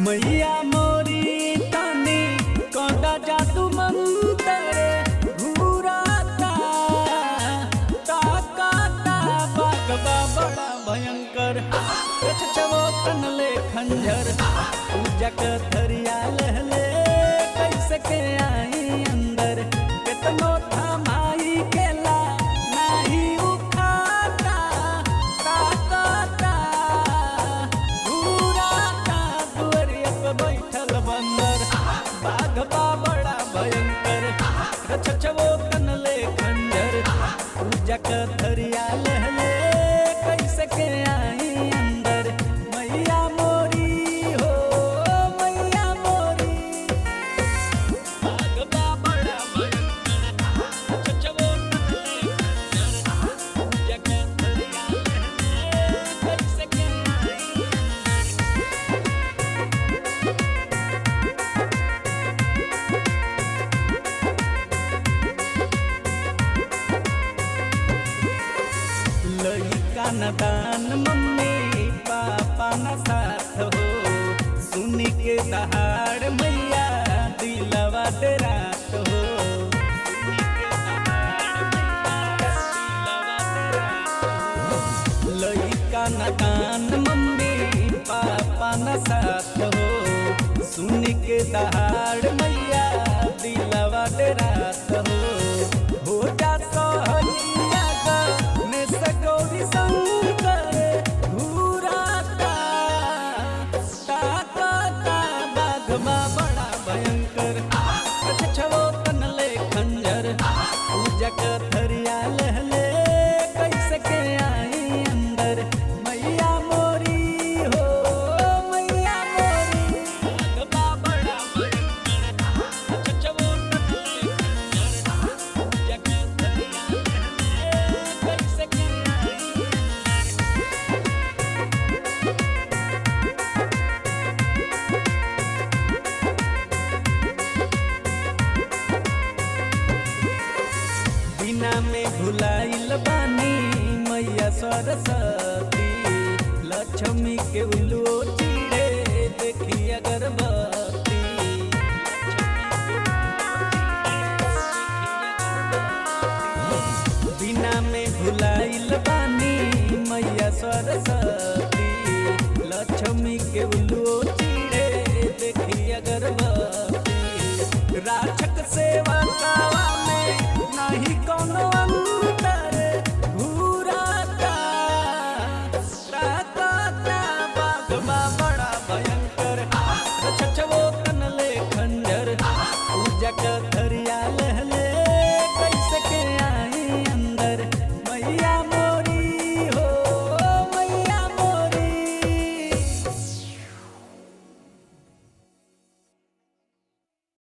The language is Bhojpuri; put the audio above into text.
मैया मोरी तानी कौदा जादू मंतरे घूराता ताकाता बागबा बड़ा भयंकर छछवो तनले खंजर पूजा का थरिया लहले कैसे के आई अंदर कितनो थमाई केला नाही उखाता ताकाता घूराता दुअरिया पे बैठल बंदर बाघबा बड़ा भयंकर छछवो तनले खंजर पूजा का थरिया लहले कैसे के आई अंदर मैया मोरी हो मैया मोरी बाघबा बड़ा भयंकर छछवो तनले खंजर पूजा का थरिया लहले कैसे के आई लइका न दान मम्मी पापा न साथ हो सुनी के दहाड़ मैया दिलवा डेरात हो लइका न दान मम्मी पापा न साथ हो सुनी के दहाड़ मैया दिलवा डेरात हो जा सहलिया ने सगौरी शंकर घूराता ताकाता बाघबा बड़ा भयंकर छछवो तनले खंजर पूजा का थरिया लहले कैसे के आई अंदर मैया मोरी हो मैया मोरी बाघबा बड़ा भयंकर छछवो तनले खंजर पूजा का थरिया लहले कैसे के आई बिना में भुलाइल बानी मैया सरस्वती लक्ष्मी के उल्लू चिड़े देखी अगरबत्ती बिना में भुलाइल बानी मैया सरस्वती लक्ष्मी के उल्लू